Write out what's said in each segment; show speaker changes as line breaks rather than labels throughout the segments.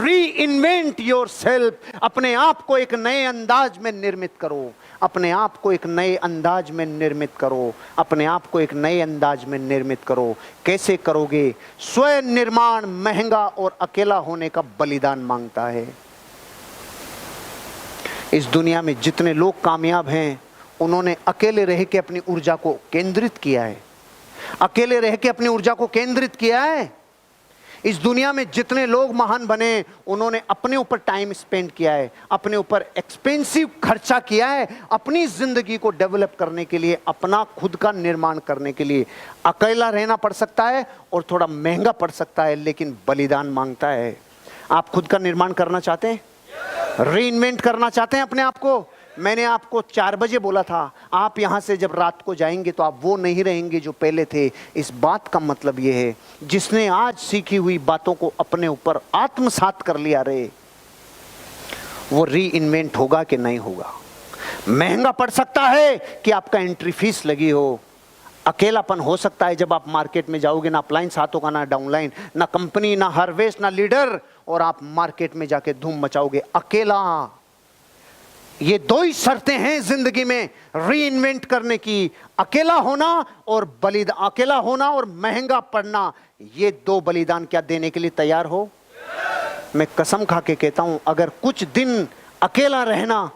री invent your self. अपने आप को एक नए अंदाज में निर्मित करो, अपने आप को एक नए अंदाज में निर्मित करो, अपने आप को एक नए अंदाज में निर्मित करो। कैसे करोगे? स्वयं निर्माण महंगा और अकेला होने का बलिदान मांगता है। इस दुनिया में जितने लोग कामयाब हैं, उन्होंने अकेले रह के अपनी ऊर्जा को केंद्रित किया है, अकेले रह के अपनी ऊर्जा को केंद्रित किया है। इस दुनिया में जितने लोग महान बने, उन्होंने अपने ऊपर टाइम स्पेंड किया है, अपने ऊपर एक्सपेंसिव खर्चा किया है, अपनी जिंदगी को डेवलप करने के लिए, अपना खुद का निर्माण करने के लिए। अकेला रहना पड़ सकता है और थोड़ा महंगा पड़ सकता है, लेकिन बलिदान मांगता है। आप खुद का निर्माण करना चाहते हैं? रीइन्वेंट करना चाहते हैं अपने आप को? मैंने आपको 4 बजे बोला था, आप यहां से जब रात को जाएंगे तो आप वो नहीं रहेंगे जो पहले थे। इस बात का मतलब ये है, जिसने आज सीखी हुई बातों को अपने ऊपर आत्मसात कर लिया रे, वो रीइन्वेंट होगा कि नहीं होगा? महंगा पड़ सकता है कि आपका एंट्री फीस लगी हो, अकेलापन हो सकता है जब आप मार्केट में जाओगे, ना अपलाइन साथ होगा, ना डाउनलाइन, ना कंपनी, ना हार्वेस्ट, ना लीडर, और आप मार्केट में जाके धूम मचाओगे अकेला। ये 2 ही शर्तें हैं जिंदगी में रीइन्वेंट करने की, अकेला होना और बलिदान, अकेला होना और महंगा पड़ना। ये 2 बलिदान क्या देने के लिए तैयार हो? मैं कसम खा के कहता हूं, अगर कुछ दिन अकेला रहना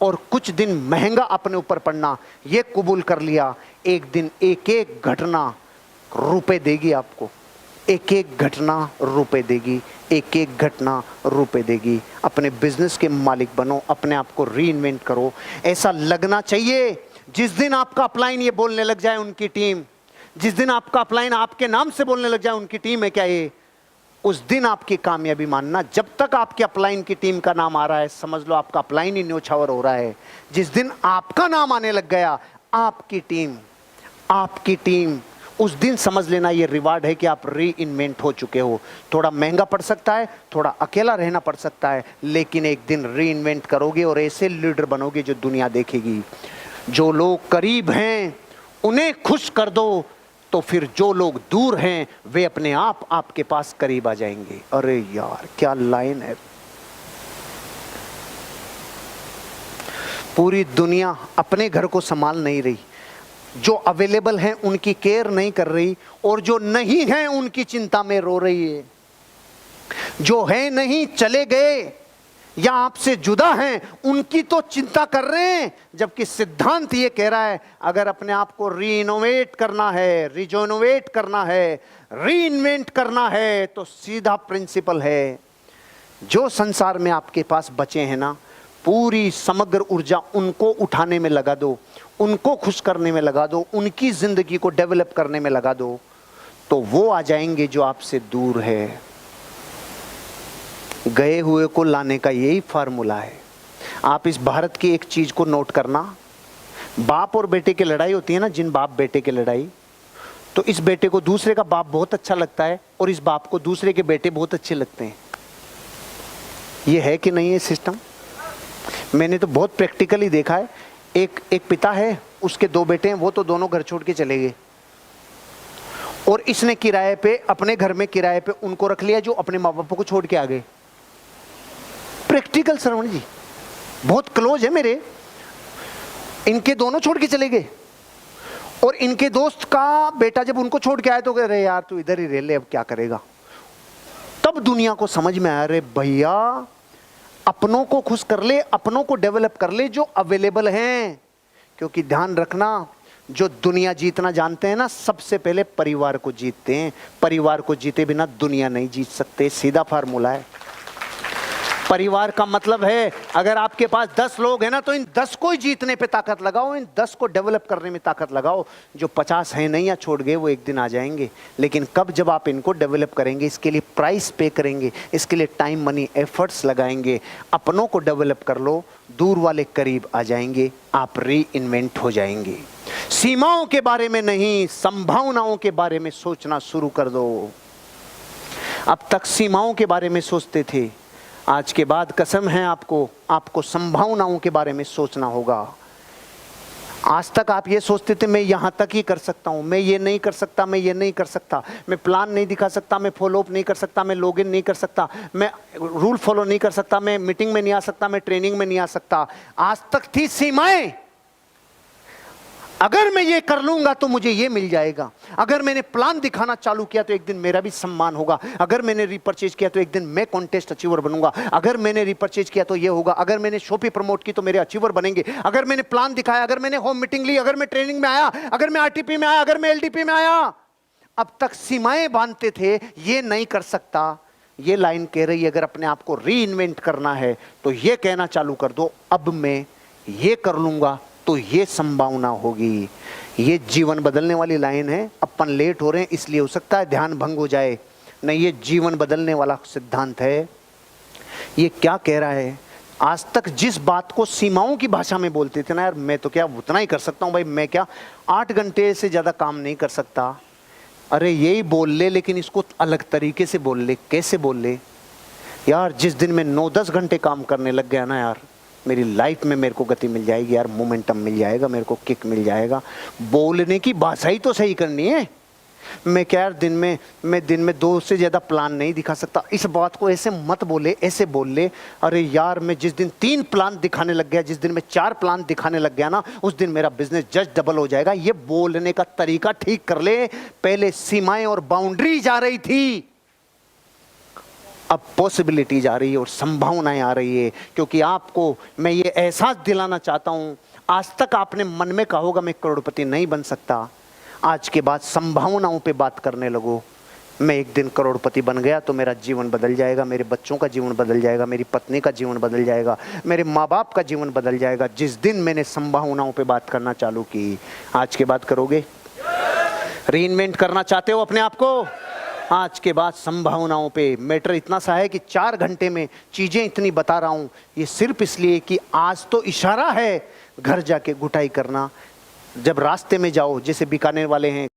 और कुछ दिन महंगा अपने ऊपर पड़ना ये कबूल कर लिया, एक दिन एक एक घटना रुपए देगी आपको, एक एक घटना रुपए देगी, एक एक घटना रुपए देगी। अपने बिजनेस के मालिक बनो, अपने आप को रीइन्वेंट करो। ऐसा लगना चाहिए जिस दिन आपका अपलाइन ये बोलने लग जाए उनकी टीम, जिस दिन आपका अपलाइन आपके नाम से बोलने लग जाए उनकी टीम है क्या ये, उस दिन आपकी कामयाबी मानना। जब तक आपके अपलाइन की टीम का नाम आ रहा है, समझ लो आपका अपलाइन ही न्योछावर हो रहा है। जिस दिन आपका नाम आने लग गया, आपकी टीम, उस दिन समझ लेना ये रिवार्ड है कि आप रीइन्वेंट हो चुके हो। थोड़ा महंगा पड़ सकता है, थोड़ा अकेला रहना पड़ सकता है, लेकिन एक दिन रीइन्वेंट करोगे और ऐसे लीडर बनोगे जो दुनिया देखेगी। जो लोग करीब हैं उन्हें खुश कर दो, तो फिर जो लोग दूर हैं वे अपने आप आपके पास करीब आ जाएंगे। अरे यार क्या लाइन है! पूरी दुनिया अपने घर को संभाल नहीं रही, जो अवेलेबल हैं उनकी केयर नहीं कर रही, और जो नहीं हैं उनकी चिंता में रो रही है। जो है नहीं, चले गए या आपसे जुदा हैं, उनकी तो चिंता कर रहे हैं। जबकि सिद्धांत ये कह रहा है, अगर अपने आप को रीइनोवेट करना है, रिजोनोवेट करना है, रीइन्वेंट करना है, तो सीधा प्रिंसिपल है, जो संसार में आपके पास बचे हैं ना, पूरी समग्र ऊर्जा उनको उठाने में लगा दो, उनको खुश करने में लगा दो, उनकी जिंदगी को डेवलप करने में लगा दो, तो वो आ जाएंगे जो आपसे दूर है। गए हुए को लाने का यही फार्मूला है। आप इस भारत की एक चीज को नोट करना, बाप और बेटे की लड़ाई होती है ना, जिन बाप बेटे की लड़ाई, तो इस बेटे को दूसरे का बाप बहुत अच्छा लगता है और इस बाप को दूसरे के बेटे बहुत अच्छे लगते हैं। ये है कि नहीं है सिस्टम? मैंने तो बहुत प्रैक्टिकली देखा है। एक पिता है, उसके 2 बेटे हैं, वो तो दोनों घर छोड़ के चले गए, और इसने किराए पे, अपने घर में किराए पे उनको रख लिया जो अपने माँ बाप को छोड़ के आ गए। प्रैक्टिकल श्रवण जी, बहुत क्लोज है मेरे। इनके दोनों छोड़ के चले गए, और इनके दोस्त का बेटा जब उनको छोड़ के आया तो कह रहे यार तू इधर ही रह ले, अब क्या करेगा। तब दुनिया को समझ में आया, रे भैया अपनों को खुश कर ले, अपनों को डेवलप कर ले जो अवेलेबल हैं। क्योंकि ध्यान रखना, जो दुनिया जीतना जानते हैं ना, सबसे पहले परिवार को जीतते हैं। परिवार को जीते बिना दुनिया नहीं जीत सकते, सीधा फार्मूला है। परिवार का मतलब है, अगर आपके पास 10 लोग हैं ना, तो इन 10 को ही जीतने पे ताकत लगाओ, इन 10 को डेवलप करने में ताकत लगाओ। जो 50 हैं नहीं या छोड़ गए, वो एक दिन आ जाएंगे। लेकिन कब? जब आप इनको डेवलप करेंगे, इसके लिए प्राइस पे करेंगे, इसके लिए टाइम, मनी, एफर्ट्स लगाएंगे। अपनों को डेवलप कर लो, दूर वाले करीब आ जाएंगे, आप रीइन्वेंट हो जाएंगे। सीमाओं के बारे में नहीं, संभावनाओं के बारे में सोचना शुरू कर दो। अब तक सीमाओं के बारे में सोचते थे, आज के बाद कसम है आपको संभावनाओं के बारे में सोचना होगा। आज तक आप ये सोचते थे मैं यहाँ तक ही कर सकता हूँ, मैं ये नहीं कर सकता, मैं ये नहीं कर सकता, मैं प्लान नहीं दिखा सकता, मैं फॉलो अप नहीं कर सकता, मैं लॉगिन नहीं कर सकता, मैं रूल फॉलो नहीं कर सकता, मैं मीटिंग में नहीं आ सकता, मैं ट्रेनिंग में नहीं आ सकता। आज तक थी सीमाएं, अगर मैं ये कर लूंगा तो मुझे ये मिल जाएगा, अगर मैंने प्लान दिखाना चालू किया तो एक दिन मेरा भी सम्मान होगा, अगर मैंने रिपर्चेज किया तो एक दिन मैं कॉन्टेस्ट अचीवर बनूंगा, अगर मैंने रिपर्चेज किया तो ये होगा, अगर मैंने शॉपी प्रमोट की तो मेरे अचीवर बनेंगे, अगर मैंने प्लान दिखाया, अगर मैंने होम मीटिंग ली, अगर मैं ट्रेनिंग में आया, अगर मैं आरटीपी में आया, अगर मैं एलडीपी में आया। अब तक सीमाएं बांधते थे, ये नहीं कर सकता। ये लाइन कह रही है अगर अपने आप को री इन्वेंट करना है तो ये कहना चालू कर दो, अब मैं ये कर लूंगा तो ये संभावना होगी। ये जीवन बदलने वाली लाइन है। अपन लेट हो रहे हैं इसलिए हो सकता है ध्यान भंग हो जाए, नहीं ये जीवन बदलने वाला सिद्धांत है। ये क्या कह रहा है, आज तक जिस बात को सीमाओं की भाषा में बोलते थे ना, यार मैं तो क्या उतना ही कर सकता हूं भाई, मैं क्या 8 घंटे से ज्यादा काम नहीं कर सकता, अरे यही बोल ले लेकिन इसको अलग तरीके से बोल ले। कैसे बोल ले यार, जिस दिन मैं 9-10 घंटे काम करने लग गया ना यार, मेरी लाइफ में मेरे को गति मिल जाएगी यार, मोमेंटम मिल जाएगा, मेरे को किक मिल जाएगा। बोलने की भाषा ही तो सही करनी है। मैं क्या यार दिन में 2 से ज़्यादा प्लान नहीं दिखा सकता, इस बात को ऐसे मत बोले, ऐसे बोल ले। अरे यार मैं जिस दिन 3 प्लान दिखाने लग गया, जिस दिन मैं 4 प्लान दिखाने लग गया ना, उस दिन मेरा बिजनेस जस्ट डबल हो जाएगा। ये बोलने का तरीका ठीक कर ले। पहले सीमाएं और बाउंड्री जा रही थी, अब पॉसिबिलिटीज आ रही है और संभावनाएं आ रही है। क्योंकि आपको मैं ये एहसास दिलाना चाहता हूं, आज तक आपने मन में कहा होगा मैं करोड़पति नहीं बन सकता, आज के बाद संभावनाओं पे बात करने लगो। मैं एक दिन करोड़पति बन गया तो मेरा जीवन बदल जाएगा, मेरे बच्चों का जीवन बदल जाएगा, मेरी पत्नी का जीवन बदल जाएगा, मेरे माँ बाप का जीवन बदल जाएगा। जिस दिन मैंने संभावनाओं पे बात करना चालू की, आज के बाद करोगे? रीइन्वेंट करना चाहते हो अपने आप को? आज के बाद संभावनाओं पे। मैटर इतना सा है कि 4 घंटे में चीजें इतनी बता रहा हूं, ये सिर्फ इसलिए कि आज तो इशारा है घर जाके घुटाई करना। जब रास्ते में जाओ, जैसे बीकानेर वाले हैं